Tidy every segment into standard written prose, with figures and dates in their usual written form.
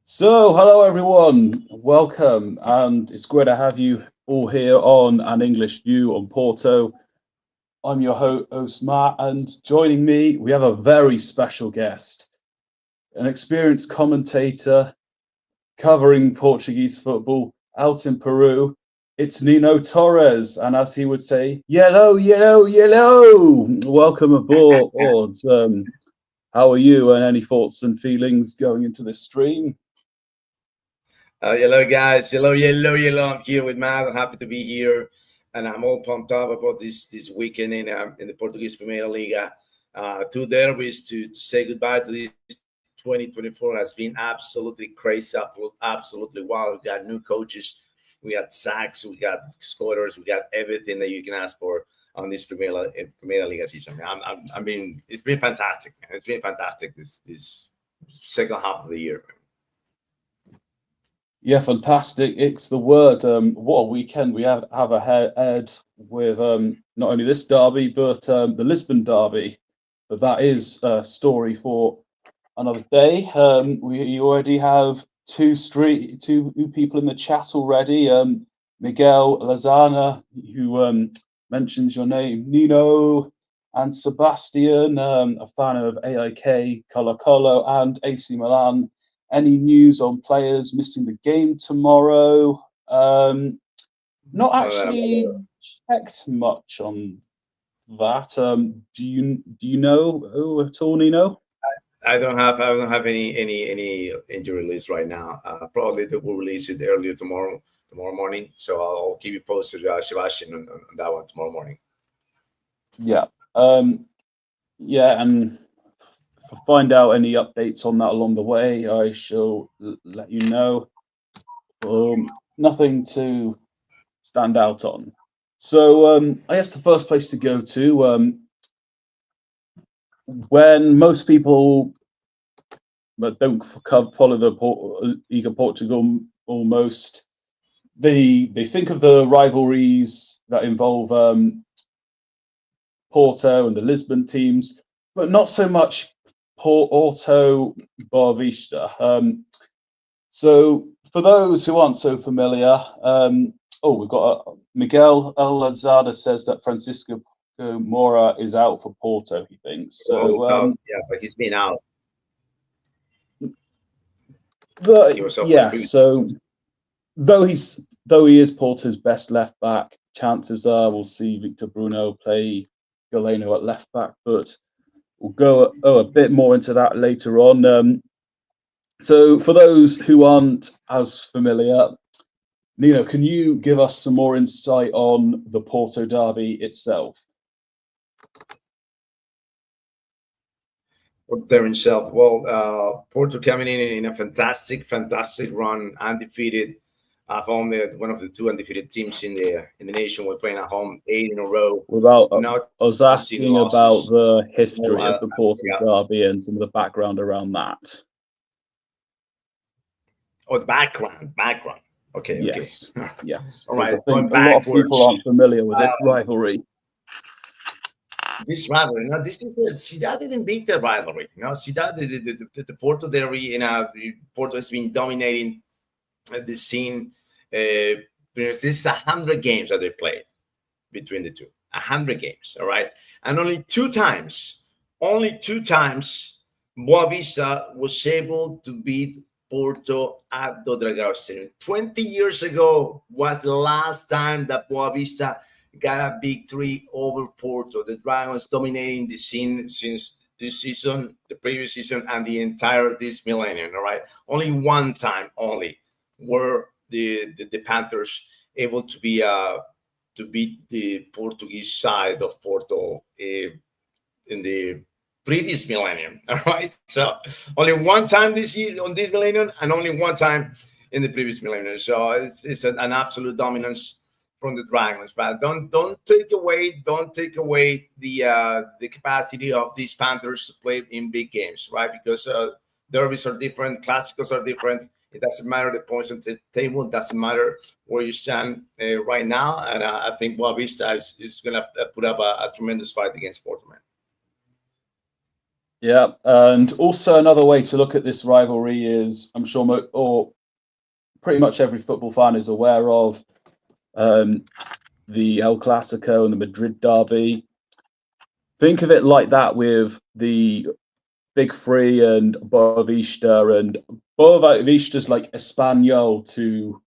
So, hello everyone, welcome, and it's great to have you all here on An English View on Porto. I'm your host Matt, and joining me, we have a very special guest, an experienced commentator covering Portuguese football out in Peru. It's Nino Torres, and as he would say, yellow, yellow, yellow. Welcome aboard. How are you, and any thoughts and feelings going into this stream? Hello guys, hello. I'm here with Matt. I'm happy to be here, and I'm all pumped up about this weekend in the Portuguese Premier Liga. Two derbies to say goodbye to this 2024 has been absolutely crazy, absolutely wild. We got new coaches, we got sacks, we got scorers, we got everything that you can ask for on this Premier Liga season. It's been fantastic. It's been fantastic this second half of the year. Yeah, fantastic. It's the word. What a weekend we have ahead with not only this derby, but the Lisbon derby. But that is a story for another day. We already have two people in the chat already. Miguel Lazana, who mentions your name, Nino, and Sebastian, a fan of AIK, Colo Colo, and AC Milan. Any news on players missing the game tomorrow? Not actually checked much on that. Do you know at all, Nino? I don't have any injury list right now. Probably they will release it earlier tomorrow morning. So I'll keep you posted, Sebastian, on that one tomorrow morning. Yeah. Yeah, and if I find out any updates on that along the way, I shall let you know. Nothing to stand out on. So I guess the first place to go to, when most people don't follow the Liga Portugal, almost they think of the rivalries that involve Porto and the Lisbon teams, but not so much Porto Boavista. So for those who aren't so familiar, we've got Miguel Lazada says that Francisco Mora is out for Porto, he thinks. So but he's been out. So though he is Porto's best left back, chances are we'll see Victor Bruno play Galeno at left back, but we'll go a bit more into that later on. So for those who aren't as familiar, Nino, can you give us some more insight on the Porto derby itself? Porto himself. Well, Porto coming in a fantastic run, undefeated. I've only one of the two undefeated teams in the nation. We're playing at home 8 in a row. I was asking about the history of the Porto derby and some of the background around that. Oh, the background. Okay. Yes. All right. I think a lot of people aren't familiar with this rivalry. This rivalry. No, this is Ciudad didn't beat the rivalry. Ciudad, the Porto derby, Porto has been dominating the scene. This is 100 games that they played between the two. 100 games. All right, and only two times, Boavista was able to beat Porto at the Dragão Stadium. 20 years ago was the last time that Boavista got a victory over Porto. The Dragons dominating the scene since this season, the previous season, and the entire this millennium. All right, only one time were the Panthers able to be to beat the Portuguese side of Porto in the previous millennium. All right, so only one time this year on this millennium, and only one time in the previous millennium. So it's an absolute dominance from the Dragons. But don't take away the capacity of these Panthers to play in big games, right? Because derbies are different, clásicos are different. It doesn't matter the points on the table. It doesn't matter where you stand right now. And I think Boavista is going to put up a tremendous fight against Porto. Yeah, and also another way to look at this rivalry is, I'm sure, or pretty much every football fan is aware of the El Clasico and the Madrid derby. Think of it like that with the Big Three and Boavista, and Boavista's like Espanyol to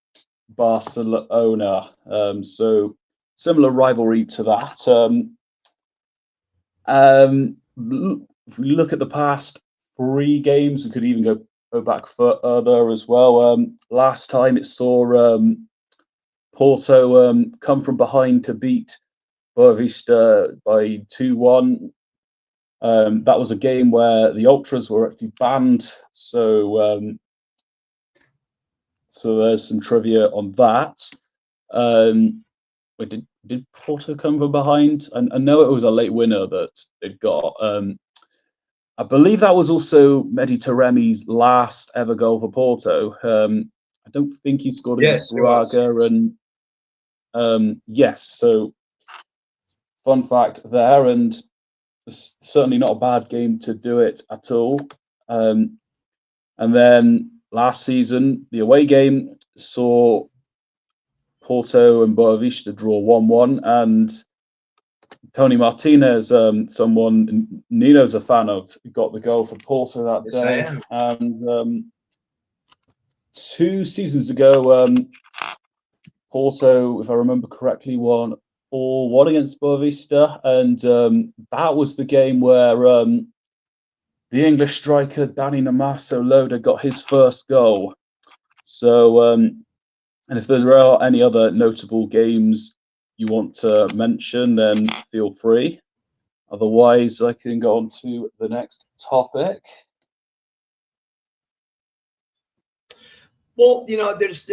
Barcelona. So similar rivalry to that. If we look at the past 3 games, we could even go back further as well. Last time it saw Porto come from behind to beat Boavista by 2-1. That was a game where the ultras were actually banned, so there's some trivia on that. Did Porto come from behind? I know it was a late winner that they got. I believe that was also Mehdi Taremi's last ever goal for Porto. I don't think he scored against Braga, and yes. So, fun fact there, and it's certainly not a bad game to do it at all. And then last season, the away game saw Porto and Boavista draw 1-1, and Tony Martinez, someone Nino's a fan of, got the goal for Porto that day. And 2 seasons ago, Porto, if I remember correctly, won 4-1 against Boavista, and that was the game where the English striker Danny Namaso Loda got his first goal. So, and if there are any other notable games you want to mention, then feel free. Otherwise, I can go on to the next topic. Well, you know, there's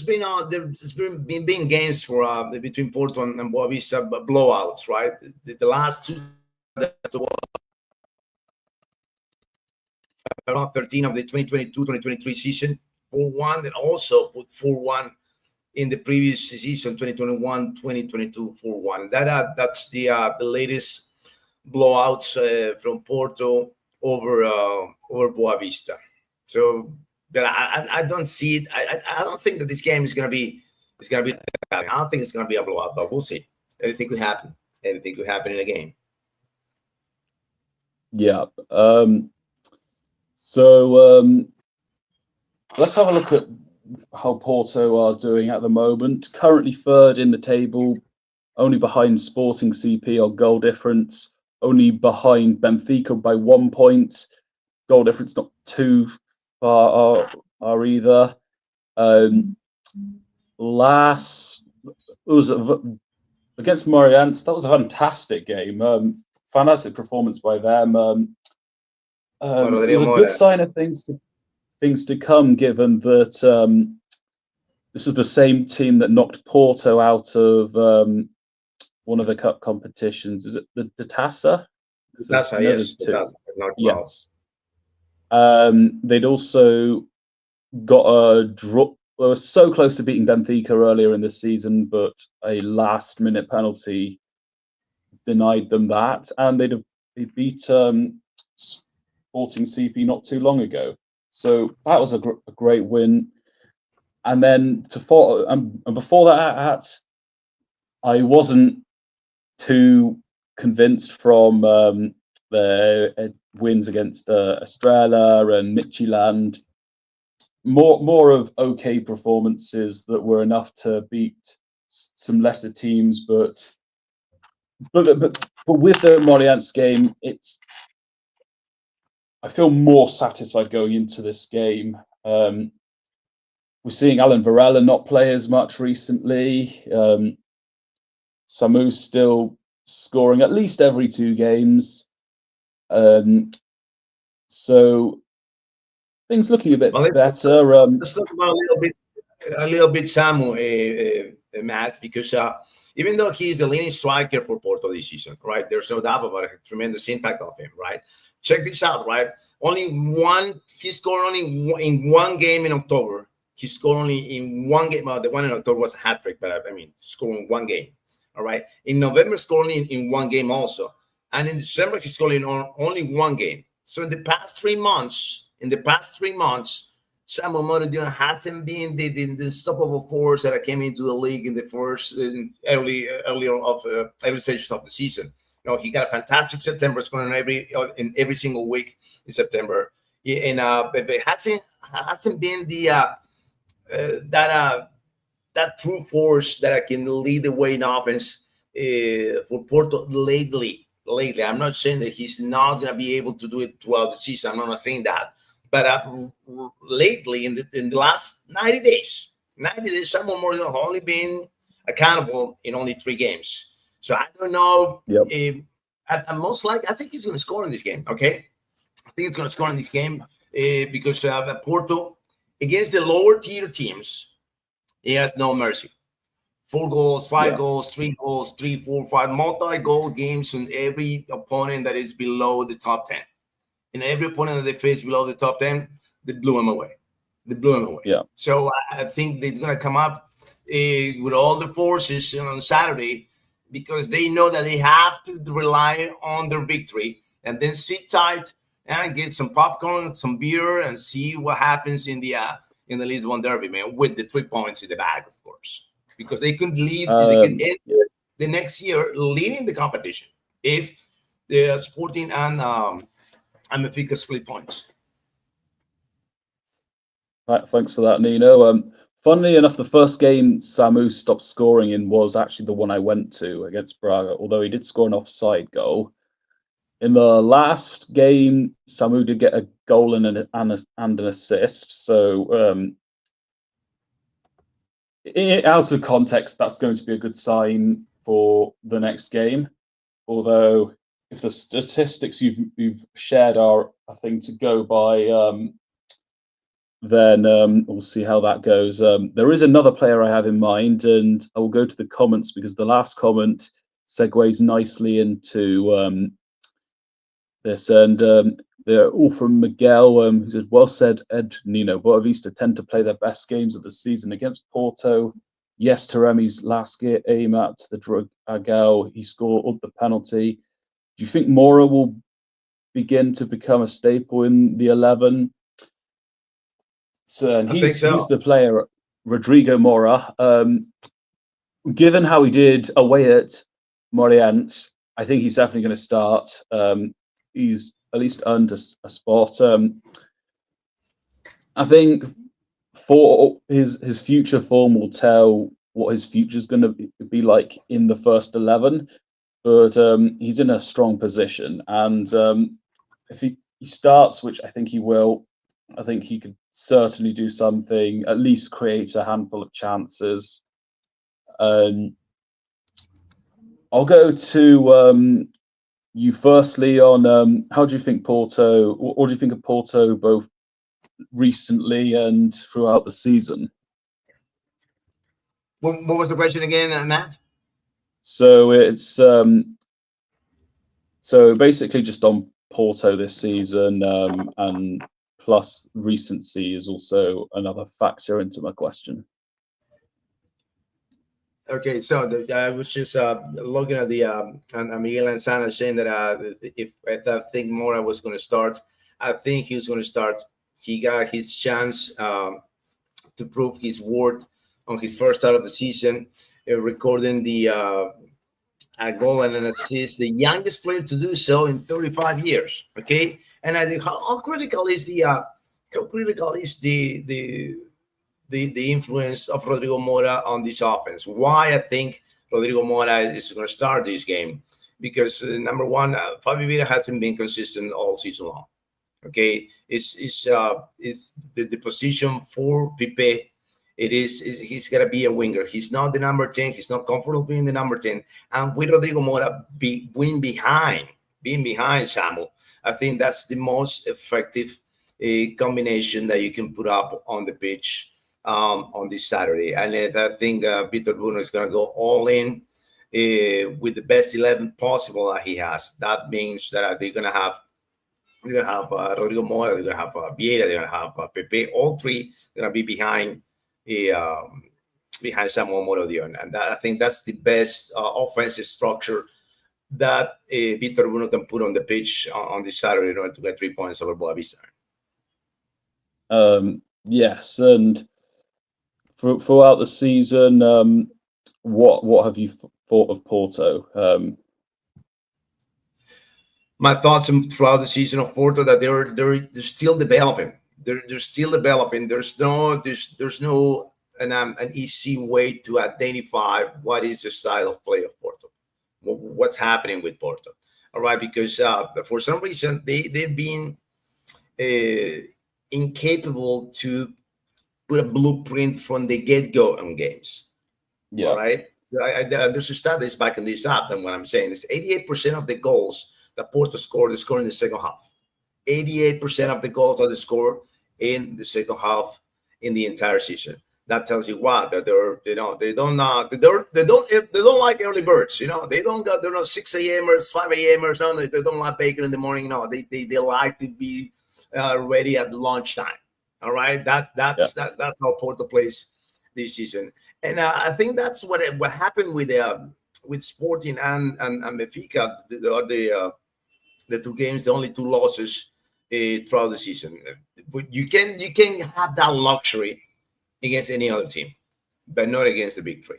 been games for between Porto and Boavista, but blowouts, right? The last 2, around 13 of the 2022-2023 season, 4-1, and also put 4-1 in the previous season, 2021-2022, 4-1. That's the latest blowouts from Porto over Boavista. So that I don't see it. I don't think that this game is gonna be. I don't think it's gonna be a blowout, but we'll see. Anything could happen. Anything could happen in a game. Yeah. So let's have a look at how Porto are doing at the moment. Currently 3rd in the table, only behind Sporting CP on goal difference, only behind Benfica by 1 point. Goal difference not too far are either. Last, it was against Marianne. That was a fantastic game. Fantastic performance by them. It was a good sign of things to come, given that this is the same team that knocked Porto out of one of the cup competitions. Is it the Taça? Taça, yes. Yes. They'd also got a draw. They were so close to beating Benfica earlier in the season, but a last-minute penalty denied them that, and they beat Sporting CP not too long ago. So that was a great win. And then and before that, I wasn't too convinced from the wins against Estrela and Midtjylland. More of okay performances that were enough to beat some lesser teams, but with the Moreirense game, I feel more satisfied going into this game. We're seeing Alan Varela not play as much recently. Samu's still scoring at least every 2 games. So things looking a bit better. Let's talk about a little bit, Samu, Matt, because even though he's the leading striker for Porto this season, right? There's no doubt about it. Tremendous impact of him, right? Check this out, right? He scored only in one game in October. He scored only in one game. Well, the one in October was a hat trick, but I mean, scoring one game. All right. In November, scored in one game also. And in December, he scored in only one game. So in the past 3 months, Samuel Morodion hasn't been the unstoppable force that came into the league in the early stages of the season. You know, he got a fantastic September, scoring in every single week in September. But it hasn't been that true force that can lead the way in offense for Porto lately. I'm not saying that he's not going to be able to do it throughout the season. I'm not saying that. But lately, in the last 90 days, Samuel Morgan has only been accountable in only 3 games. So I don't know. Yep. Most likely, I think he's going to score in this game. Okay, I think he's going to score in this game because Porto, against the lower tier teams, he has no mercy. 4 goals, 5 goals, 3 goals, 3, 4, 5 multi-goal games on every opponent that is below the top 10. And every opponent that they face below the top 10, they blew him away. Yeah. So I think they're going to come up with all the forces on Saturday because they know that they have to rely on their victory and then sit tight and get some popcorn, some beer, and see what happens in the Lisbon Derby, man, with the 3 points in the bag, of course. Because they could lead, they could end the next year leading the competition if the Sporting and Benfica split points. Thanks for that, Nino. Funnily enough, the first game Samu stopped scoring in was actually the one I went to against Braga, although he did score an offside goal. In the last game, Samu did get a goal and an assist. So out of context, that's going to be a good sign for the next game. Although, if the statistics you've shared are a thing to go by, then we'll see how that goes. There is another player I have in mind, and I will go to the comments because the last comment segues nicely into this. And they're all from Miguel, who says, "Well said, Ed Nino. Boavista tend to play their best games of the season against Porto. Yes, Taremi's last aim at the Dragão, he scored the penalty. Do you think Mora will begin to become a staple in the 11? So, and he's the player, Rodrigo Mora. Given how he did away at Moreirense, I think he's definitely going to start. He's at least earned a spot. I think for his future form will tell what his future is going to be like in the first 11. But he's in a strong position, and if he starts, which I think he will, I think he could certainly do something, at least create a handful of chances. I'll go to you firstly on how do you think Porto, or do you think of Porto both recently and throughout the season? What was the question again, Matt? So it's so basically just on Porto this season, and plus recency is also another factor into my question. Okay, so I was just looking at the Miguel and Sana saying that if I think Mora was going to start, I think he was going to start. He got his chance to prove his worth on his first start of the season, recording the a goal and an assist, the youngest player to do so in 35 years. Okay, and I think how critical is the influence of Rodrigo Mora on this offense? Why I think Rodrigo Mora is going to start this game? Because number one, Fabio Vieira hasn't been consistent all season long. Okay, it's the position for Pipe. He's got to be a winger. He's not the number 10. He's not comfortable being the number 10. And with Rodrigo Mora being behind Samu, I think that's the most effective combination that you can put up on the pitch on this Saturday. And I think Vitor Bruno is going to go all in with the best 11 possible that he has. That means that they're gonna have Rodrigo Mora, they're gonna have Vieira, they're gonna have Pepe. All three gonna be behind Samuel Morodion, and I think that's the best offensive structure that Vitor Bruno can put on the pitch on this Saturday in order to get 3 points over Boavista. Yes, and throughout the season, what have you thought of Porto? My thoughts throughout the season of Porto that they're still developing. They're still developing. There's no an easy way to identify what is the style of play of Porto, what's happening with Porto. All right, because for some reason they've been incapable to put a blueprint from the get-go on games. Yeah. All right. So there's a stat that's backing this up, and what I'm saying is 88% of the goals that Porto scored, they scored in the second half. 88% of the goals that they scored in the second half in the entire season. That tells you what, that they don't like early birds. They're not 6 a.m.ers, 5 a.m.ers. No, they don't like bacon in the morning. No, they like to be ready at lunchtime. All right, that's how Porto plays this season, and I think that's what happened with Sporting and Benfica. The two games, the only 2 losses throughout the season. But you can have that luxury against any other team, but not against the big 3.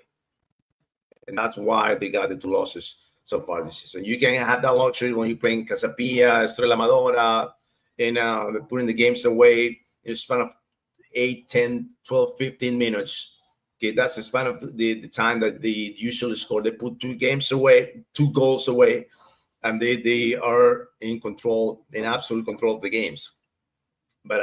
And that's why they got the 2 losses so far this season. You can have that luxury when you're playing Casapia, Estrella Amadora, and putting the games away in a span of 8, 10, 12, 15 minutes. Okay, that's the span of the time that they usually score. They put 2 goals away, and they are in absolute control of the games. But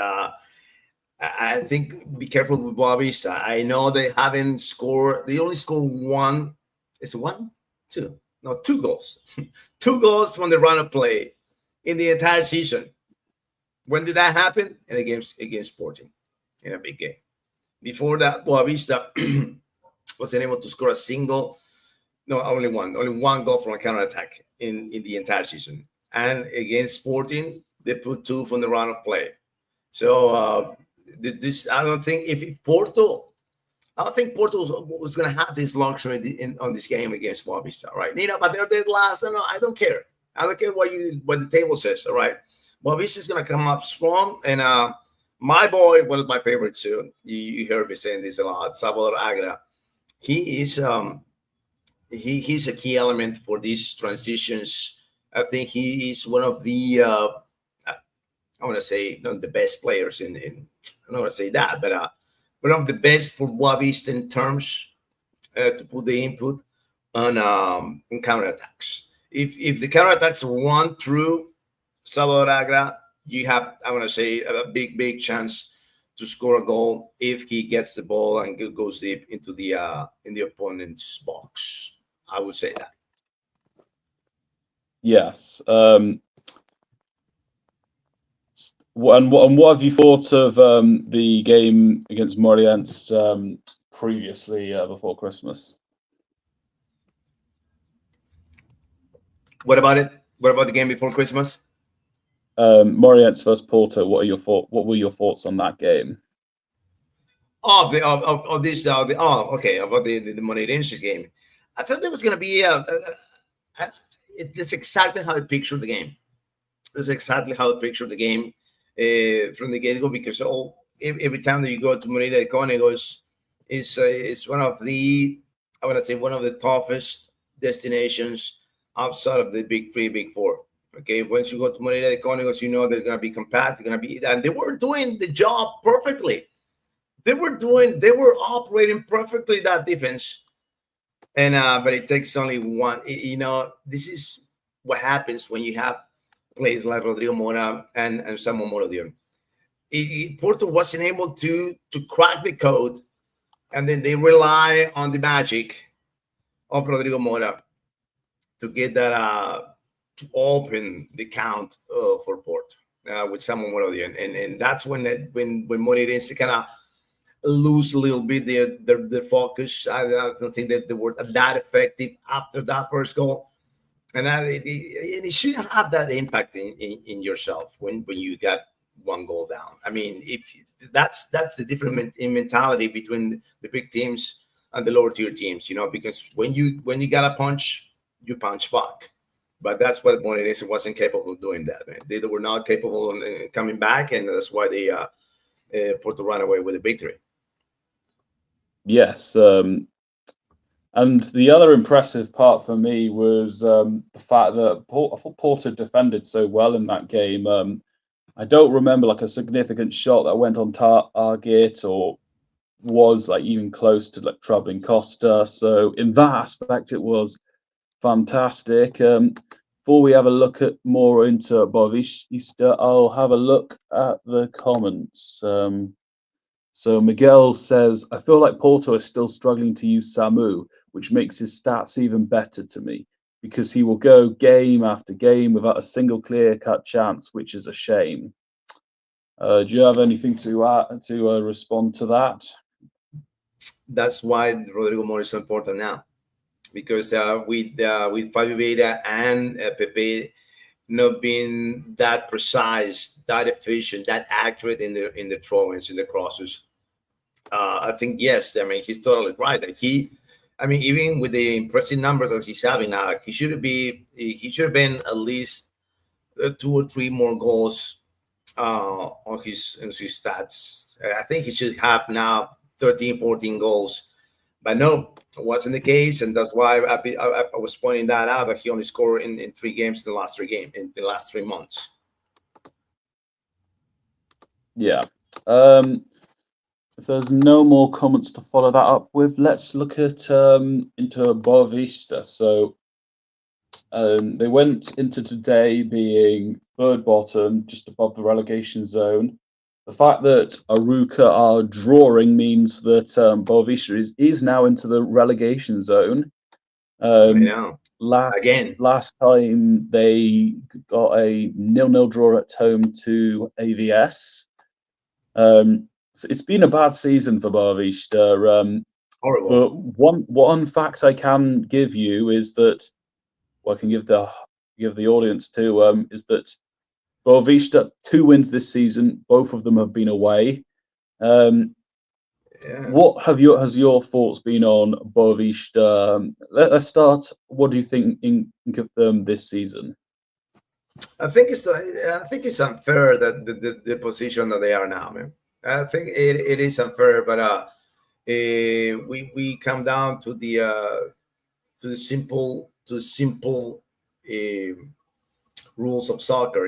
I think be careful with Boavista. I know they haven't scored. They only scored 1. Is it 1? 2? No, 2 goals. 2 goals from the run of play in the entire season. When did that happen? In the games against Sporting, in a big game. Before that, Boavista wasn't able to score only one goal from a counterattack in the entire season. And against Sporting, they put 2 from the run of play. So I don't think Porto was going to have this luxury on this game against Boavista, right? But they're dead last. No, I don't care. I don't care what the table says, all right? Boavista is going to come up strong, and my boy, one of my favorites too. You heard me saying this a lot. Salvador Agra. He is he's a key element for these transitions. I think he is one of the I want to say not the best players in I don't want to say that, but one of the best for Boavista in terms to put the input on counterattacks. If the counterattacks run through Salvador Agra, you have, I want to say, a big chance to score a goal if he gets the ball and goes deep into the opponent's box. I would say that. Yes. And what have you thought of the game against Moreirense previously before Christmas? What about it? What about the game before Christmas? Moreirense versus Porto. What were your thoughts on that game? About the Moreirense game. I thought there was going to be it's exactly how I pictured the game. That's exactly how I pictured the game from the get-go, because every time that you go to Moreira de Cónegos is one of the, I want to say, one of the toughest destinations outside of the big 3, big 4. Okay, once you go to Moreira de Cónegos, you know they're going to be compact. They're going to be, and they were doing the job perfectly. They were operating perfectly that defense. And but it takes only one. This is what happens when you have players like Rodrigo Mora and Samuel Morodion. Porto wasn't able to crack the code, and then they rely on the magic of Rodrigo Mora to get that to open the count for Porto with Samuel Morodion, and that's when Moreirense kind of lose a little bit their focus. I don't think that they were that effective after that first goal. And it should have that impact in yourself when you got one goal down. I mean, if that's the different in mentality between the big teams and the lower tier teams, because when you got a punch, you punch back. But that's what Morenese wasn't capable of doing that. Man. They were not capable of coming back, and that's why they Porto ran away with a victory. Yes, and the other impressive part for me was the fact that I thought Porto defended so well in that game. I don't remember like a significant shot that went on target or was like even close to like troubling Costa. So in that aspect, it was fantastic. Before we have a look at more into Boavista, I'll have a look at the comments. So Miguel says, I feel like Porto is still struggling to use Samu, which makes his stats even better to me, because he will go game after game without a single clear-cut chance, which is a shame. Do you have anything to add to respond to that? That's why Rodrigo Mora is so important now, because with Fabio Vieira and Pepe not being that precise, that efficient, that accurate in the throw-ins, in the crosses. I think yes. I mean, he's totally right. That even with the impressive numbers that he's having now, he should have been at least 2 or 3 more goals on his stats. I think he should have now 13, 14 goals. But no, it wasn't the case, and that's why I was pointing that out, that he only scored in 3 games in the last 3 months. Yeah. If there's no more comments to follow that up with, let's look at into Boavista. So they went into today being third bottom, just above the relegation zone. The fact that Aruca are drawing means that Boavista is now into the relegation zone. I know. Last time they got a 0-0 draw at home to AVS. So it's been a bad season for Boavista. Horrible. But one fact I can give you is that, well, I can give the audience too, is that Boavista 2 wins this season. Both of them have been away. What has your thoughts been on Boavista? Let's start. What do you think of them this season? I think it's unfair that the position that they are now, man. I think it is unfair, but we come down to the simple rules of soccer.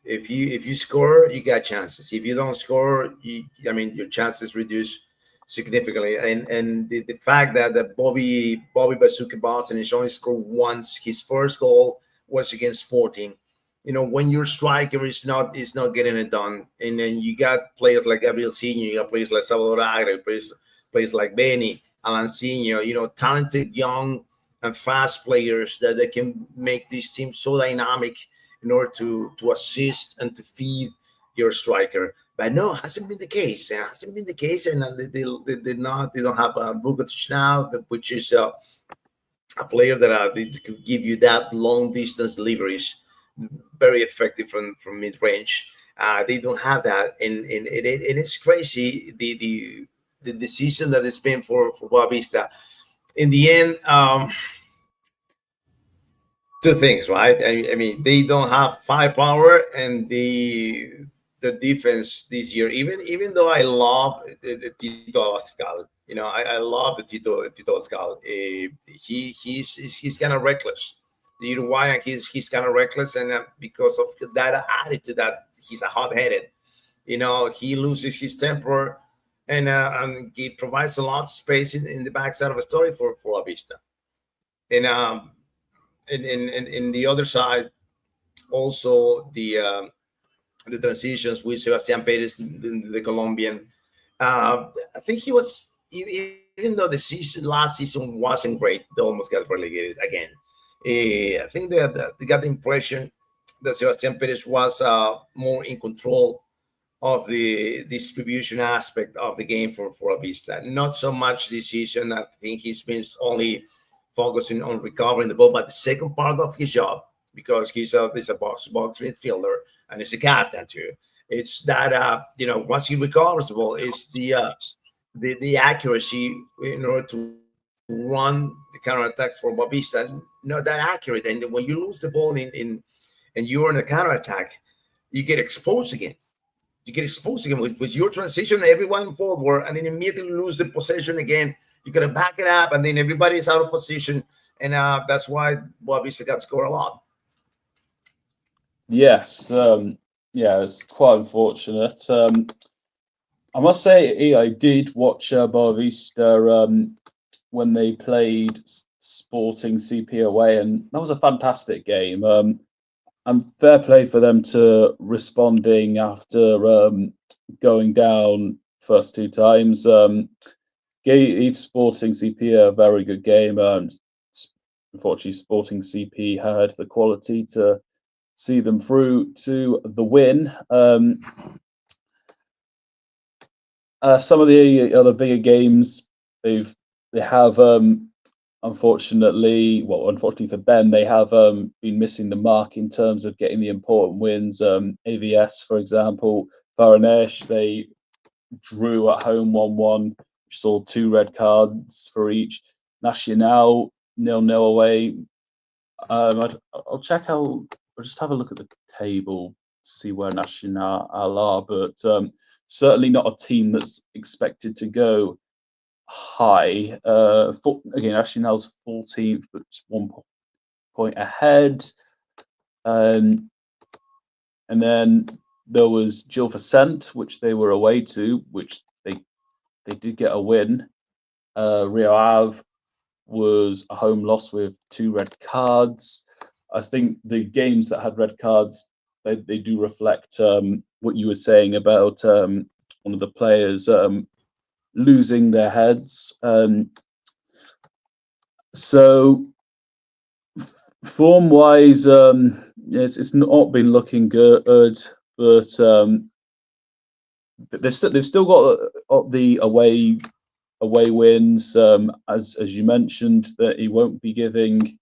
If you score, you got chances. If you don't score, your chances reduce significantly. And the fact that Bobby Bazooka Boston has only scored once, his first goal was against Sporting. When your striker is not getting it done, and then you got players like Gabriel Senior, you got players like Salvador Agre, players like Benny, Alancino, talented young and fast players that they can make this team so dynamic in order to assist and to feed your striker. But no, it hasn't been the case. It hasn't been the case, and they don't have Vukovic now, which is a player that could give you that long distance deliveries, very effective from mid range. They don't have that, and it is crazy the decision that it's been for Boavista. In the end, 2 things, right? I mean, they don't have firepower, and the defense this year. Even though I love the Tito Pascal, I love the Tito Pascal. He's kind of reckless. The Uruguayan, he's kind of reckless, and because of that attitude, that he's a hot-headed. He loses his temper, and he provides a lot of space in the backside of a story for Avista. And in the other side, also the transitions with Sebastián Pérez, the Colombian. I think he was, even though the last season wasn't great, they almost got relegated again. I think that they got the impression that Sebastián Pérez was more in control of the distribution aspect of the game for Boavista. Not so much this season. I think he's been only focusing on recovering the ball, but the second part of his job, because he's a box midfielder and he's a captain too. It's that once he recovers the ball, is the accuracy in order to run the counterattacks for Boavista not that accurate. And when you lose the ball in and you're in a counterattack, you get exposed again. You get exposed again with your transition, everyone forward, and then immediately lose the possession again. You gotta back it up, and then everybody's out of position, and that's why Boavista got scored a lot. Yes, yeah, it's quite unfortunate. I must say, I did watch Boavista when they played Sporting CP away, and that was a fantastic game. And fair play for them to responding after going down first two times. Gave Sporting CP a very good game. Unfortunately, Sporting CP had the quality to see them through to the win. Some of the other bigger games they have unfortunately for Ben, they have been missing the mark in terms of getting the important wins. AVS, for example, Varonesh, they drew at home 1-1, which saw 2 red cards for each. Nacional 0-0 away. I'll check out. I'll just have a look at the table, see where Nacional are, but certainly not a team that's expected to go high. Again, Nacional's 14th, but just 1 point ahead. And then there was Gil Vicente, which they were away to, which they did get a win. Rio Ave was a home loss with 2 red cards. I think the games that had red cards, they do reflect what you were saying about one of the players losing their heads. So form-wise, it's not been looking good, but they've still got the away wins. As you mentioned, that he won't be giving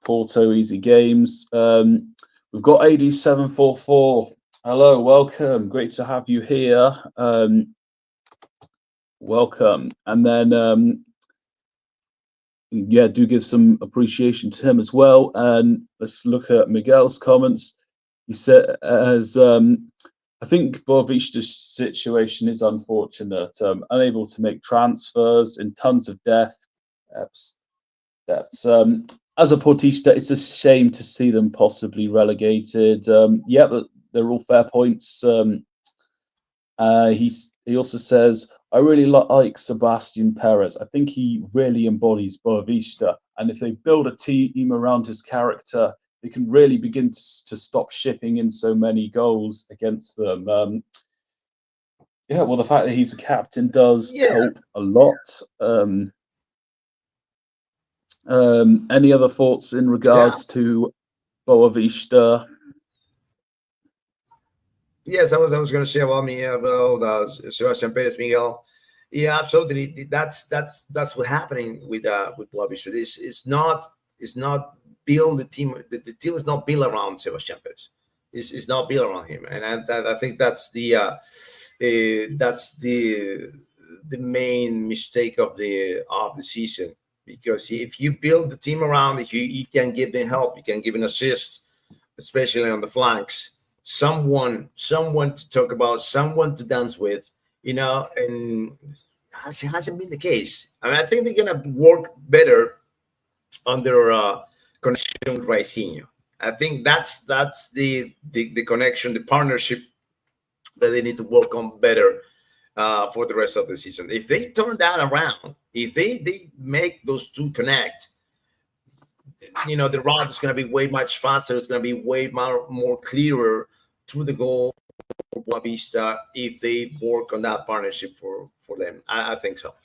Porto easy games. We've got AD744. Hello, welcome. Great to have you here. Welcome. And then yeah, do give some appreciation to him as well. And let's look at Miguel's comments. He said, as I think Boavista's situation is unfortunate, unable to make transfers in tons of depth. As a Portista, it's a shame to see them possibly relegated. Yeah, but they're all fair points. He also says, I really like Sebastian Perez. I think he really embodies Boavista. And if they build a team around his character, they can really begin to stop shipping in so many goals against them. Yeah, well, the fact that he's a captain does help a lot. Any other thoughts in regards to Boavista? Yes, I was going to say about Sebastian Perez, Miguel. Yeah, absolutely. That's what's happening with Boavista. This is not build the team. The team is not built around Sebastian Perez. It's not built around him, and I think that's the main mistake of the season. Because if you build the team around it, you can give them help, you can give an assist, especially on the flanks. Someone to talk about, someone to dance with, and it hasn't been the case. I mean, I think they're gonna work better on their connection with Raicinho. I think that's the connection, the partnership that they need to work on better for the rest of the season. If they turn that around, if they make those two connect, the route is going to be way much faster. It's going to be way more clearer through the goal for Boavista if they work on that partnership for them. I think so.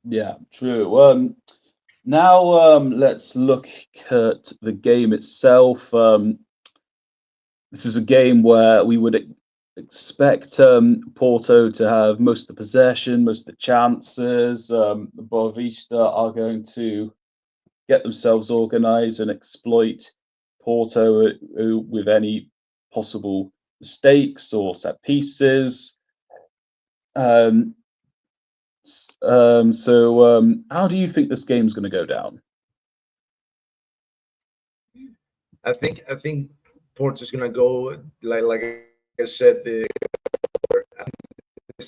Yeah, true. Now let's look at the game itself. this is a game where we would expect Porto to have most of the possession, most of the chances. Boavista are going to get themselves organised and exploit Porto with any possible mistakes or set pieces. How do you think this game's going to go down? I think Porto's gonna go like I said, it's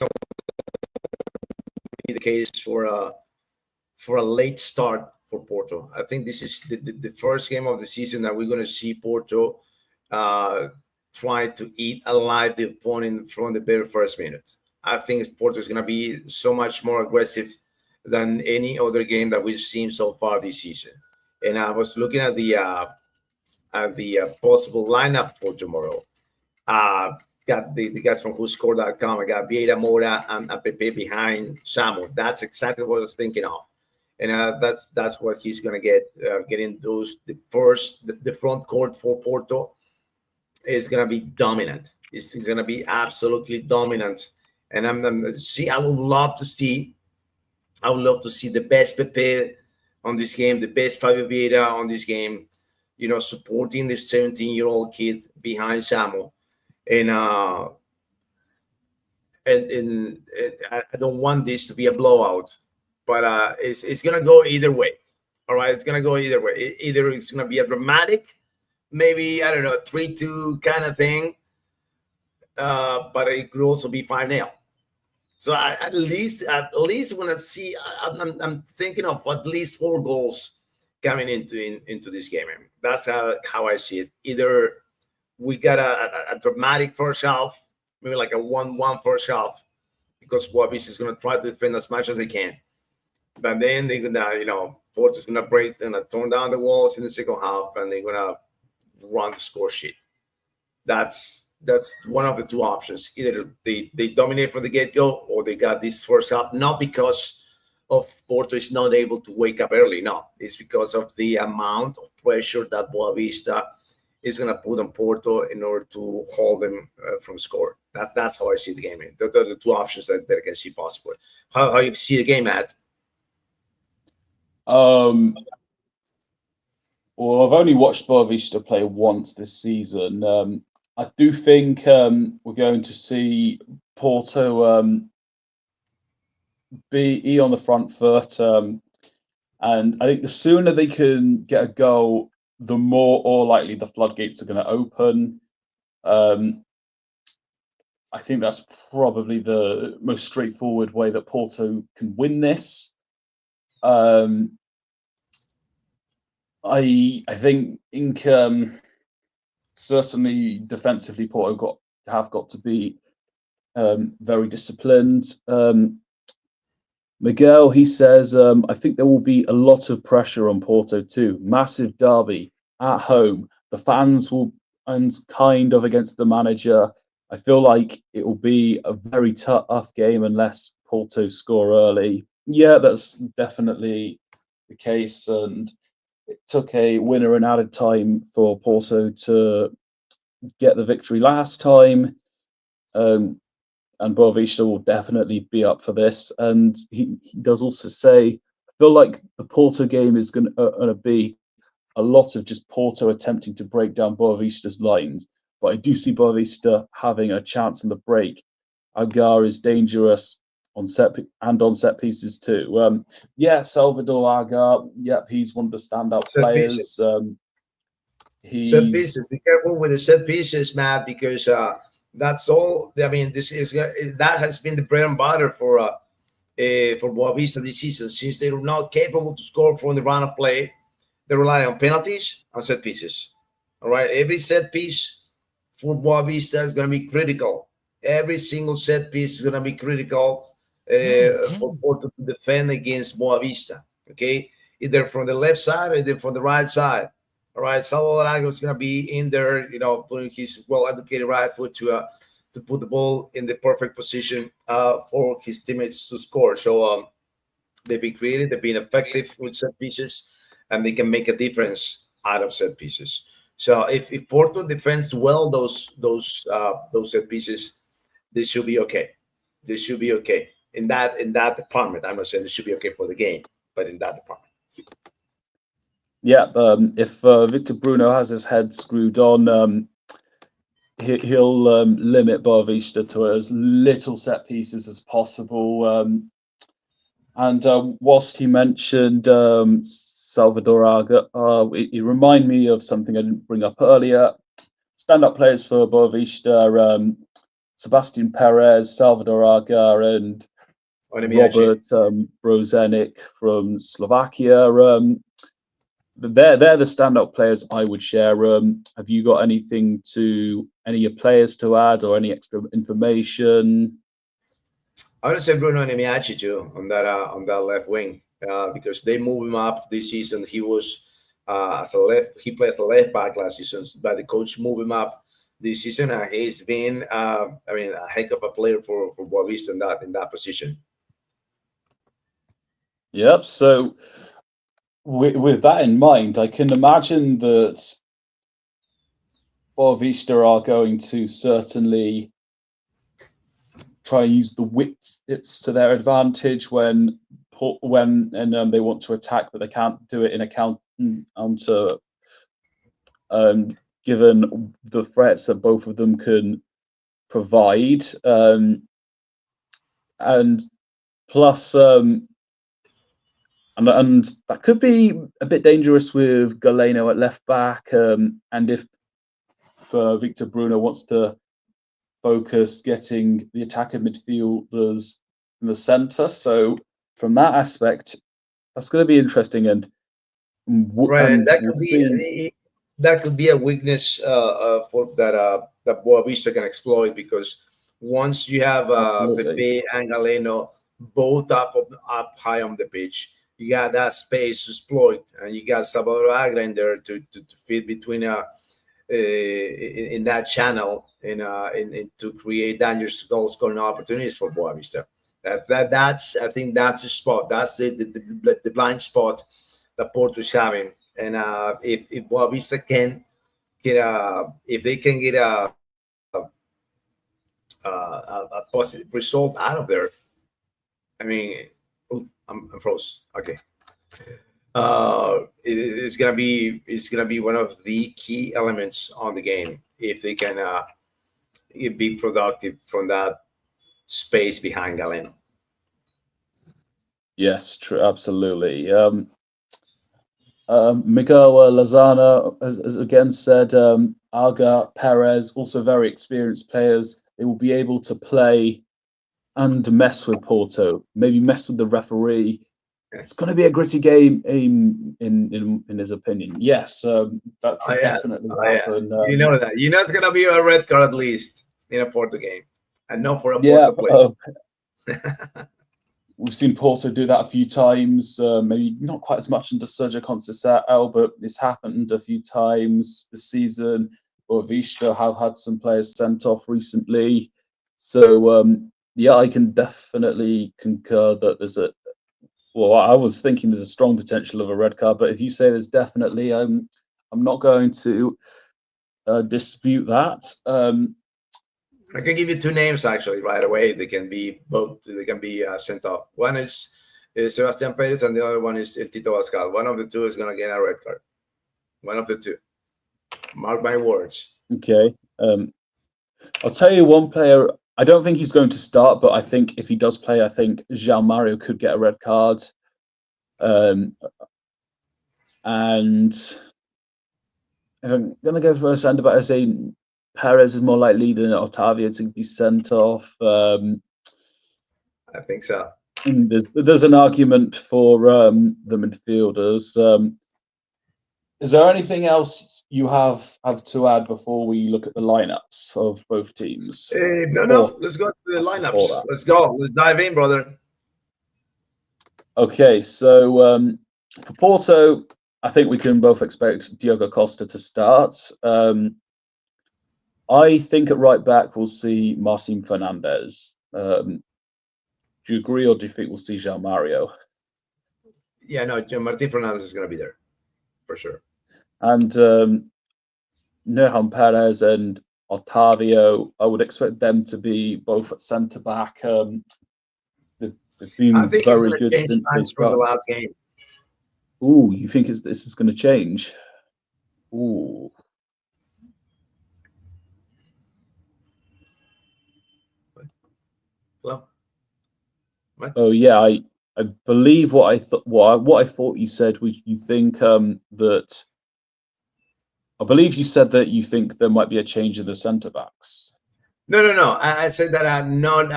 not be the case for a late start for Porto. I think this is the first game of the season that we're gonna see Porto try to eat alive the opponent from the very first minute. I think Porto is gonna be so much more aggressive than any other game that we've seen so far this season. And I was looking at the possible lineup for tomorrow. Uh, got the guys from WhoScored.com. I got Vieira, Mora, and Pepe behind Samu. That's exactly what I was thinking of, and that's what he's gonna getting those the front court for Porto is gonna be dominant. It's gonna be absolutely dominant, and I would love to see. I would love to see the best Pepe on this game, the best Fabio Vieira on this game, supporting this 17-year-old kid behind Samu. And I don't want this to be a blowout, but it's gonna go either way. All right, it's gonna go either way. Either it's gonna be a dramatic, maybe I don't know, 3-2 kind of thing, but it could also be 5-0. So at least when I see, I'm thinking of at least 4 goals coming into this game. And that's how I see it. Either we got a dramatic first half, maybe like a 1-1 first half, because Boavista is going to try to defend as much as they can. But then they're gonna, Porto's gonna turn down the walls in the second half, and they're gonna run the score sheet. That's one of the 2 options. Either they dominate from the get-go, or they got this first half, not because of Porto is not able to wake up early. No, it's because of the amount of pressure that Boavista is going to put on Porto in order to hold them from score. That's how I see the game. Those are the 2 options that I can see possible. How you see the game, Matt? Well, I've only watched Boavista play once this season. I do think we're going to see Porto be on the front foot, and I think the sooner they can get a goal, the more likely the floodgates are going to open. I think that's probably the most straightforward way that Porto can win this. I think certainly defensively Porto have got to be very disciplined. Miguel, he says, I think there will be a lot of pressure on Porto too. Massive derby at home. The fans will and kind of against the manager. I feel like it will be a very tough game unless Porto score early. Yeah, that's definitely the case. And it took a winner in added time for Porto to get the victory last time. And Boavista will definitely be up for this. And he does also say, I feel like the Porto game is going to be a lot of just Porto attempting to break down Boavista's lines. But I do see Boavista having a chance in the break. Agar is dangerous on set pieces too. Salvador Agar. Yep, he's one of the standout players. Set pieces. Be careful with the set pieces, Matt, because that's all. I mean, that has been the bread and butter for Boavista this season. Since they're not capable to score from the run of play, they rely on penalties and set pieces. All right, every set piece for Boavista is going to be critical. Every single set piece is going to be critical for Porto to defend against Boavista. Okay, either from the left side or either from the right side. All right, Salvador Agro is going to be in there, putting his well-educated right foot to put the ball in the perfect position for his teammates to score. So they've been creative, they've been effective with set pieces, and they can make a difference out of set pieces. So if Porto defends well those set pieces, they should be okay. They should be okay in that department. I'm not saying they should be okay for the game, but in that department. Yeah, if Victor Bruno has his head screwed on, he'll limit Boavista to as little set pieces as possible. And whilst he mentioned Salvador Aga, he reminded me of something I didn't bring up earlier. Stand-up players for Boavista, Sebastian Perez, Salvador Aga, and Robert Brozenik from Slovakia. They're the standout players I would share. Have you got any players to add or any extra information? I would say Bruno Nemiachi too on that left wing because they move him up this season. He was he played as a left back last season, but the coach moved him up this season, and he's been a heck of a player for Boavista in that position. Yep. So with that in mind, I can imagine that Boavista are going to certainly try and use the widths to their advantage when they want to attack, but they can't do it in a counter. Given the threats that both of them can provide, and plus, and that could be a bit dangerous with Galeno at left back, and if Victor Bruno wants to focus getting the attacking midfielders in the centre. So from that aspect, that's going to be interesting. And that could be a weakness for that Boavista can exploit, because once you have Pepe and Galeno both up high on the pitch, you got that space to exploit, and you got Salvador Agra in there to fit between in that channel and to create dangerous goal scoring opportunities for Boavista. That's I think that's the spot. That's the blind spot that Porto is having. And if Boavista can get if they can get a positive result out of there, I mean, I'm froze. Okay. It's gonna be one of the key elements on the game if they can be productive from that space behind Galeno. Yes, true, absolutely. Miguel Lozano has again said Aga, Perez, also very experienced players. They will be able to play and mess with Porto, maybe mess with the referee. It's going to be a gritty game in his opinion. Yes, that could definitely happen. You know that. You know it's going to be a red card at least in a Porto game, and not for a Porto player. We've seen Porto do that a few times, maybe not quite as much under Sergio Conceição, but it's happened a few times this season. Boavista have had some players sent off recently. So, yeah, I can definitely concur that I was thinking there's a strong potential of a red card, but if you say there's definitely, I'm not going to dispute that. I can give you two names actually right away. They can be both. They can be sent off. One is Sebastian Perez, and the other one is El Tito Pascal. One of the two is going to get a red card. One of the two. Mark my words. Okay. I'll tell you one player. I don't think he's going to start, but I think if he does play, I think João Mario could get a red card. And if I'm going to go for a centre back, I say Perez is more likely than Otavio to be sent off. I think so. There's an argument for the midfielders. Is there anything else you have to add before we look at the lineups of both teams? No. Let's go to the lineups. Let's go. Let's dive in, brother. Okay, so for Porto, I think we can both expect Diogo Costa to start. I think at right back we'll see Martin Fernandes. Do you agree, or do you think we'll see João Mario? Yeah, no, Martin Fernandes is going to be there for sure. And Nurhan Perez and Otavio, I would expect them to be both at centre back. They've been I think he's very going to good change since they times from the started. last game. Ooh, you think this is going to change? Ooh. Hello? What? Oh yeah, I believe what I thought. What I thought you said was you think that. I believe you said that you think there might be a change in the centre backs. No. I said that I'm not.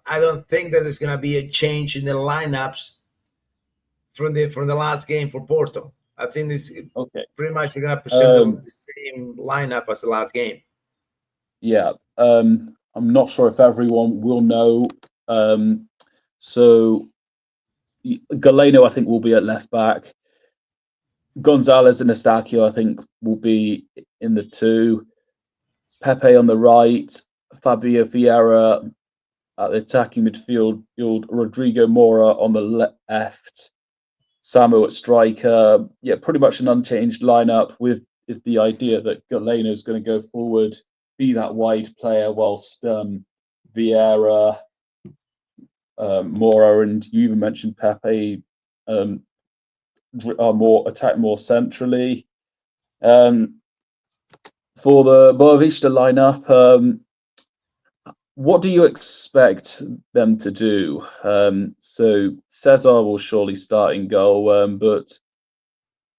I don't think that there's going to be a change in the lineups from the last game for Porto. I think this Okay. pretty much they're going to present Um, the same lineup as the last game. yeah. I'm not sure if everyone will know. So Galeno, I think, will be at left back. Gonzalez and Estacio, I think, will be in the two. Pepe on the right. Fabio Vieira at the attacking midfield. Rodrigo Mora on the left. Samu at striker. Yeah, pretty much an unchanged lineup with the idea that Galeno is going to go forward, be that wide player, whilst Vieira, Mora, and you even mentioned Pepe are more centrally. For the Boavista lineup, what do you expect them to do? So Cesar will surely start in goal, but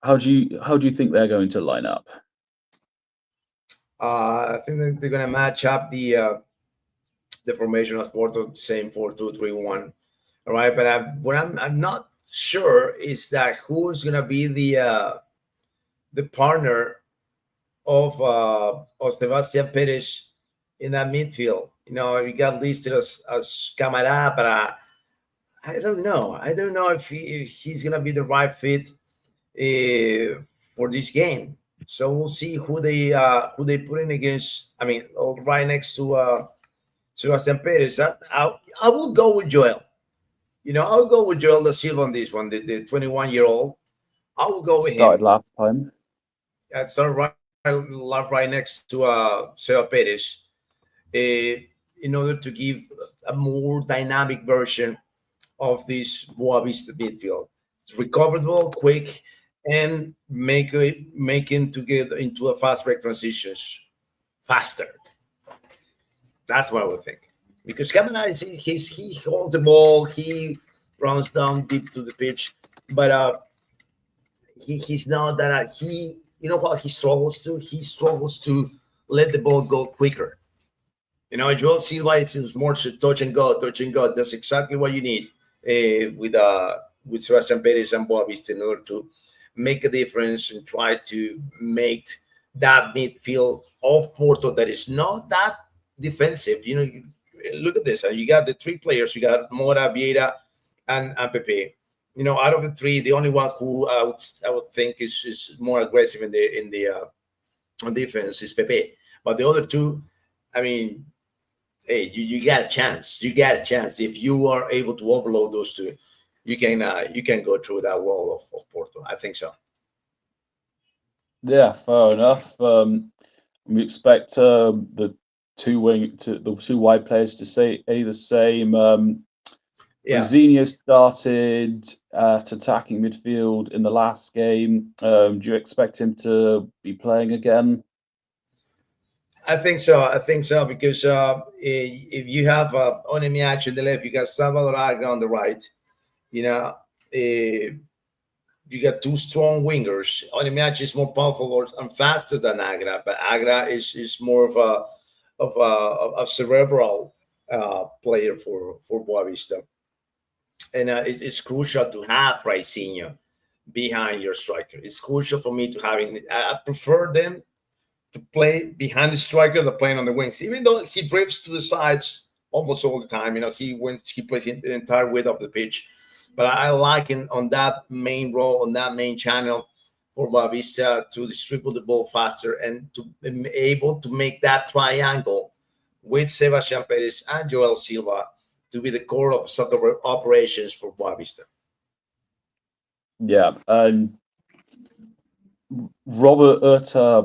how do you think they're going to line up? I think they're going to match up the formation as Porto, same 4-2-3-1. All right, but what I'm not sure is that who's going to be the partner of Sebastian Perez in that midfield. You know, he got listed as Camara, but I don't know. I don't know if he's gonna be the right fit for this game. So we'll see who they put in against. I mean, right next to Sebastian Perez. I will go with Joel. You know, I'll go with Joel da Silva on this one, the 21-year-old. I will go with Started him. last time. Start right next to Seba Perez, in order to give a more dynamic version of this Boavista midfield. It's recoverable, quick, and making to get into a fast break transitions faster. That's what I would think. Because Camara, he holds the ball, he runs down deep to the pitch, but he's not that he. You know what he struggles to? He struggles to let the ball go quicker. You know, Joel Silva is more to touch and go, touch and go. That's exactly what you need with Sebastian Perez and Boavista in order to make a difference and try to make that midfield of Porto that is not that defensive. You know, look at this. You got the three players. You got Mora, Vieira, and Pepe. You know, out of the three, the only one who I would think is more aggressive in the on defense is Pepe. But the other two, I mean, hey, you got a chance. You got a chance if you are able to overload those two. You can go through that wall of Porto. I think so. Yeah, fair enough. We expect the two wide players to stay the same. Yeah, Zinho started at attacking midfield in the last game. Do you expect him to be playing again? I think so. I think so because if you have Onemiach on the left, you got Salvador Agra on the right. You know, you got two strong wingers. Onemiach is more powerful and faster than Agra, but Agra is more of a cerebral player for Boavista, and it's crucial to have Raicinho behind your striker. It's crucial for me to having. I prefer them to play behind the striker than playing on the wings, even though he drifts to the sides almost all the time. You know, he plays the entire width of the pitch. But I like him on that main role, on that main channel for Boavista to distribute the ball faster and to be able to make that triangle with Sebastian Perez and Joel Silva to be the core of sort of operations for Boavista. Yeah, Robert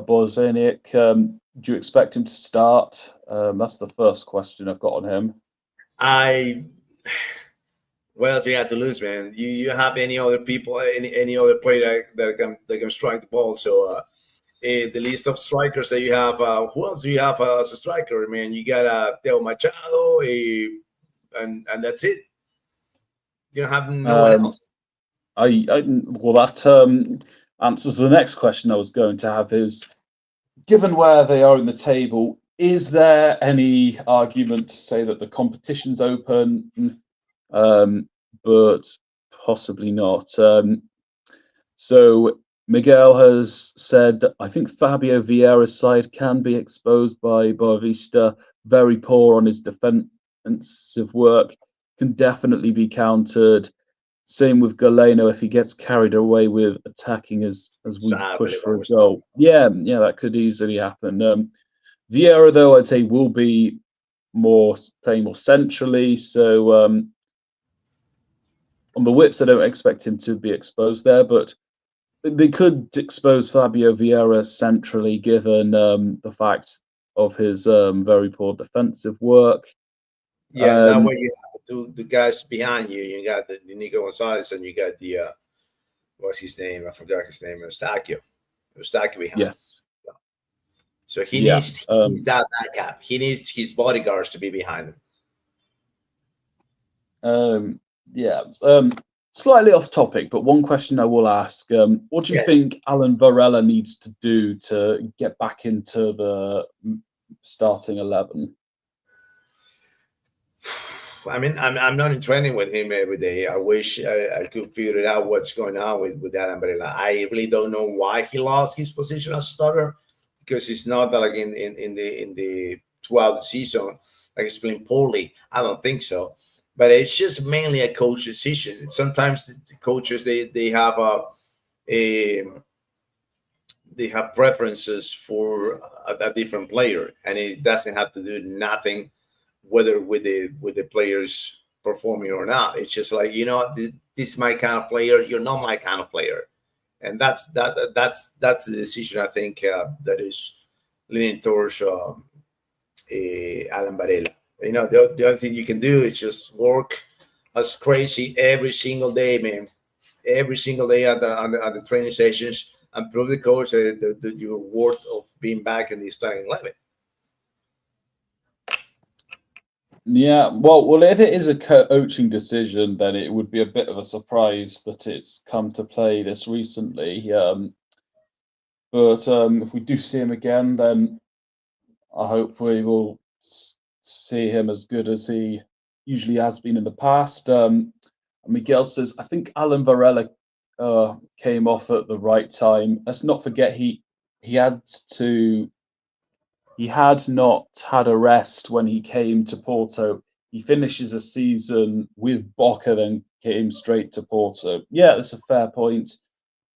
Bozenic, do you expect him to start? That's the first question I've got on him. What else you have to lose, man? You have any other people, any other player that can strike the ball? So the list of strikers that you have, who else do you have as a striker? I mean, you got Teo Machado, and that's it. You don't have no one else. Well, that answers the next question I was going to have is, given where they are in the table, is there any argument to say that the competition's open, but possibly not? So Miguel has said, I think Fabio Vieira's side can be exposed by Boavista, very poor on his defensive work, can definitely be countered. Same with Galeno if he gets carried away with attacking as we push for a goal. Yeah, that could easily happen. Vieira, though, I'd say will be playing more centrally. So on the whips, I don't expect him to be exposed there, but they could expose Fabio Vieira centrally, given the fact of his very poor defensive work. Yeah, that way you have the guys behind you. You got the Nico Gonzalez, and you got the what's his name? I forgot his name. Eustachio behind. Yes. So he needs that backup. He needs his bodyguards to be behind him. Slightly off topic, but one question I will ask: what do you think Alan Varela needs to do to get back into the starting 11? I mean, I'm not in training with him every day. I wish I could figure out what's going on with Alan Varela. I really don't know why he lost his position as starter, because it's not that like in the throughout the season, like he's playing poorly. I don't think so. But it's just mainly a coach decision. Sometimes the coaches they have they have preferences for a different player, and it doesn't have to do nothing whether with the players performing or not. It's just like, this is my kind of player. You're not my kind of player, and that's the decision I think that is leaning towards Alan Varela. The only thing you can do is just work as crazy every single day, man. Every single day at the training sessions, and prove the coach that you're worth of being back in the starting 11. Yeah, well, if it is a coaching decision, then it would be a bit of a surprise that it's come to play this recently. But if we do see him again, then I hope we will see him as good as he usually has been in the past. Miguel says, I think Alan Varela came off at the right time. Let's not forget he had not had a rest when he came to Porto. He finishes a season with Boca, then came straight to Porto. Yeah, that's a fair point.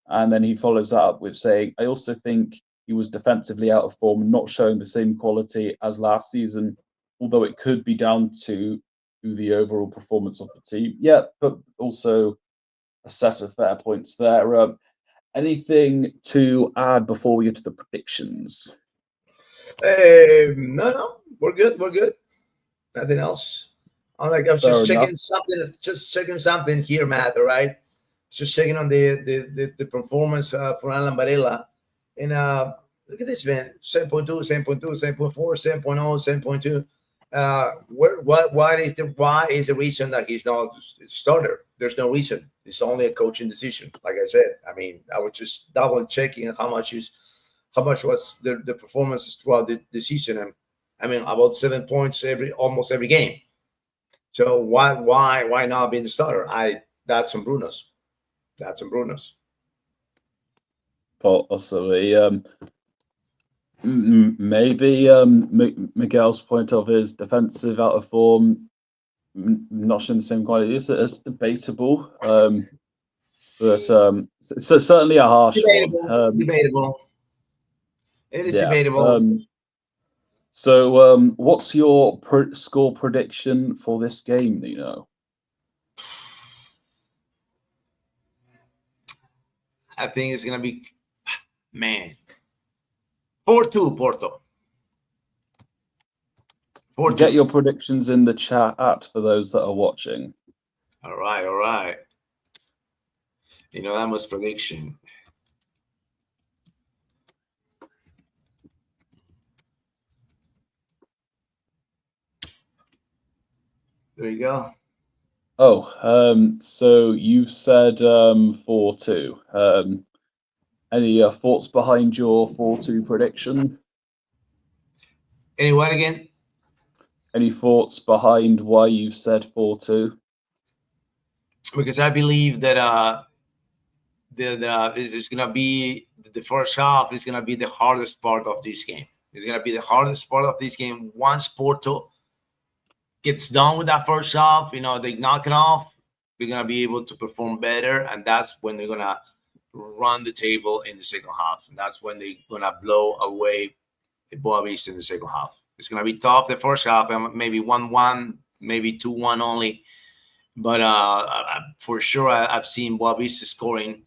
And then he follows that up with saying, I also think he was defensively out of form and not showing the same quality as last season, although it could be down to the overall performance of the team. Yeah, but also a set of fair points there. Anything to add before we get to the predictions? No, we're good. Nothing else. I'm just checking something here, Matt. All right, just checking on the performance for Alan Varela. And look at this, man: 7.2, 7.2, 7.4, 7.0, 7.2. Why is the reason that he's not a starter? There's no reason. It's only a coaching decision. Like I said, I mean, I was just double checking how much was the performances throughout the season. And I mean, about 7 points almost every game. So why not being the starter? That's on Bruno's. Possibly. Maybe Miguel's point of his defensive out of form, not showing the same quality. It's debatable, but so certainly a harsh one. Debatable. It is debatable. So, what's your score prediction for this game? I think it's gonna be. Man. 4-2 Porto. 4-2. Get your predictions in the chat for those that are watching. All right. That was prediction. There you go. Oh, so you've said 4-2. Any thoughts behind your 4-2 prediction? Any what again? Any thoughts behind why you've said 4-2? Because I believe that it's gonna be the first half is gonna be the hardest part of this game. It's gonna be the hardest part of this game. Once Porto gets done with that first half, they knock it off. We're gonna be able to perform better, and that's when they're gonna run the table in the second half. And that's when they're gonna blow away the Boavista in the second half. It's gonna be tough the first half, and maybe 1-1, maybe 2-1 only. But for sure, I've seen Boavista scoring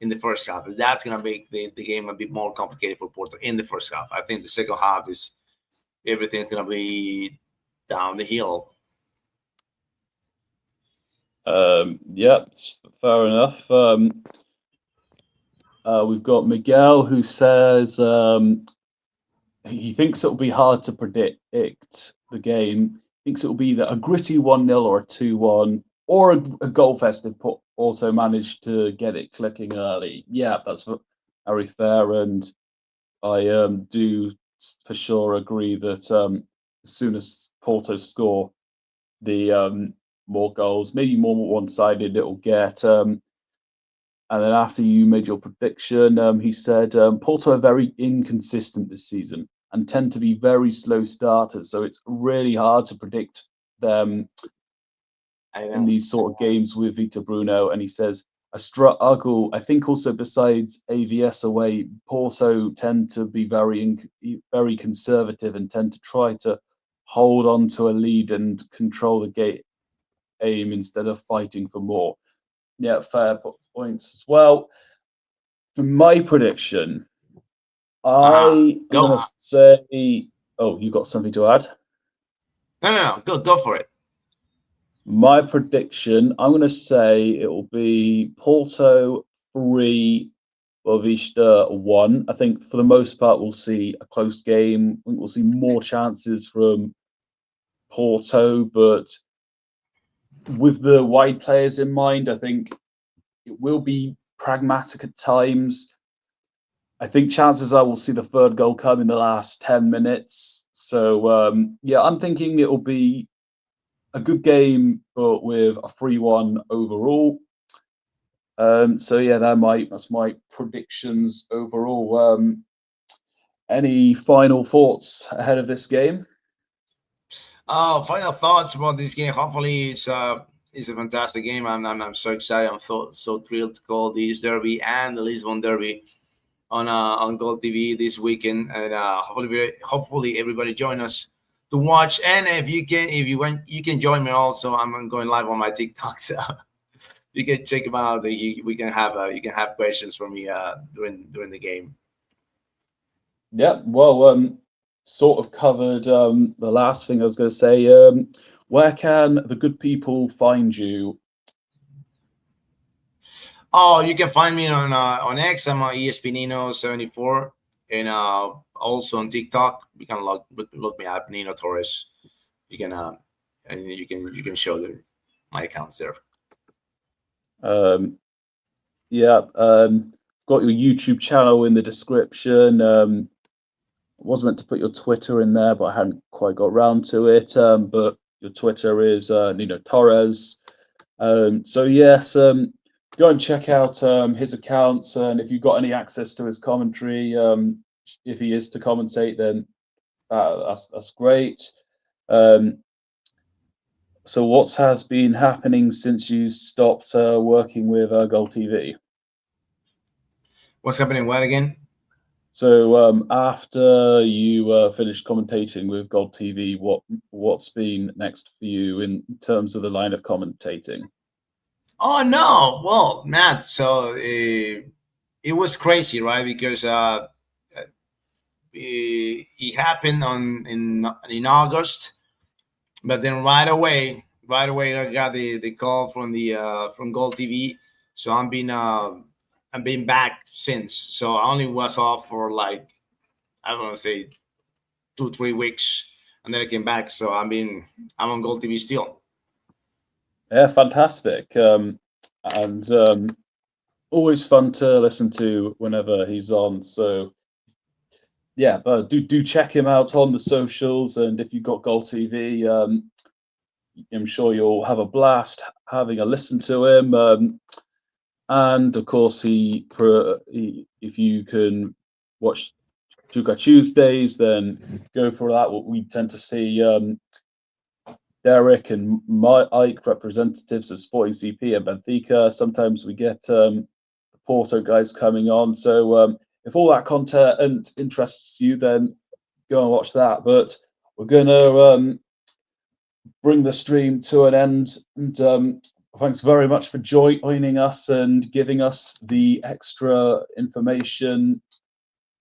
in the first half. That's going to make the game a bit more complicated for Porto in the first half. I think the second half is everything's going to be down the hill. Yeah, fair enough. We've got Miguel who says he thinks it'll be hard to predict the game. Thinks it'll be either a gritty 1-0 or a 2-1 or a goal fest if Porto managed to get it clicking early. Yeah, that's very fair, and I do for sure agree that as soon as Porto score the more goals, maybe more one-sided it'll get. And then after you made your prediction, he said Porto are very inconsistent this season and tend to be very slow starters. So it's really hard to predict them in these sort of games with Victor Bruno. And he says, a struggle, I think also besides AVS away, Porto tend to be very conservative and tend to try to hold on to a lead and control the game instead of fighting for more. Yeah, fair points as well. For my prediction, I'm going to say... Oh, you got something to add? No. Go for it. My prediction, I'm going to say it will be Porto 3, Boavista 1. I think for the most part, we'll see a close game. I think we'll see more chances from Porto, but with the wide players in mind, I think it will be pragmatic at times. I think chances are we'll see the third goal come in the last 10 minutes. So, yeah, I'm thinking it will be a good game, but with a 3-1 overall. So, yeah, that's my predictions overall. Any final thoughts ahead of this game? Final thoughts about this game. Hopefully, it's a fantastic game. I'm so excited. I'm so thrilled to call this derby and the Lisbon derby on Gold TV this weekend, and hopefully everybody join us to watch. And if you want, you can join me also. I'm going live on my TikTok, so you can check them out. You can have questions for me during the game. Yeah, well, sort of covered the last thing I was going to say. Where can the good people find you? Oh, you can find me on X. I'm ESPNino74, and also on TikTok. You can look me up, Nino Torres. You can and you can show my accounts there. Yeah, got your YouTube channel in the description. I was meant to put your Twitter in there, but I hadn't quite got around to it. But your Twitter is Nino Torres. So yes, go and check out his accounts, and if you've got any access to his commentary, if he is to commentate, then that's great. So what has been happening since you stopped working with Gold TV? What's happening? What again? So after you finished commentating with Gold TV, what's been next for you in terms of the line of commentating? Oh no! Well, Matt. So it was crazy, right? Because it happened in August, but then right away, I got the call from the from Gold TV. So I'm been back since. So I only was off for like, I don't want to say 2 3 weeks, and then I came back. So I'm on Gold TV still. Yeah, fantastic. And always fun to listen to whenever he's on. So yeah, but do check him out on the socials, and if you've got Gold TV, I'm sure you'll have a blast having a listen to him. And of course, if you can watch Chuka Tuesdays, then go for that. We tend to see Derek and Ike, representatives of Sporting CP and Benfica. Sometimes we get the Porto guys coming on. So if all that content interests you, then go and watch that. But we're going to bring the stream to an end. And thanks very much for joining us and giving us the extra information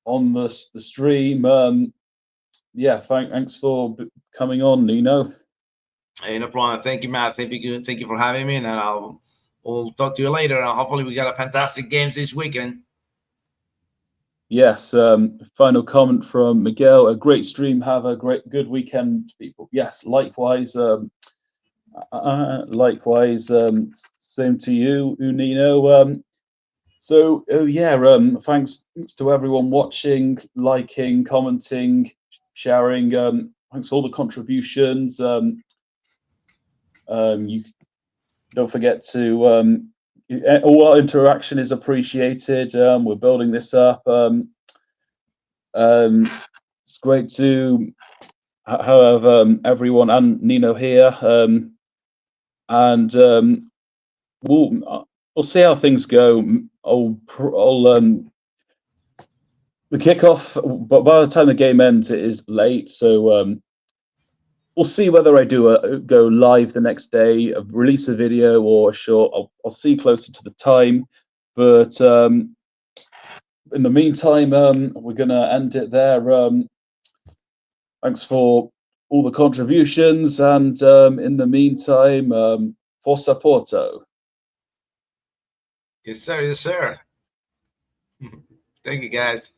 on the stream. Yeah, thanks for coming on, Nino. Hey, no problem. Thank you, Matt. Thank you for having me, and we'll talk to you later. And hopefully, we got a fantastic games this weekend. Yes, final comment from Miguel. A great stream. Have a good weekend, people. Yes, likewise. Likewise. Same to you, Nino. So, oh yeah, thanks to everyone watching, liking, commenting, sharing. Thanks for all the contributions. You don't forget to all our interaction is appreciated. We're building this up. It's great to have everyone and Nino here, and we'll see how things go. The kickoff, but by the time the game ends, it is late, so we'll see whether I do go live the next day, release a video or a short. I'll see closer to the time, but in the meantime, we're gonna end it there. Thanks for all the contributions, and in the meantime, Forza Porto. Yes, sir. Yes, sir. Thank you, guys.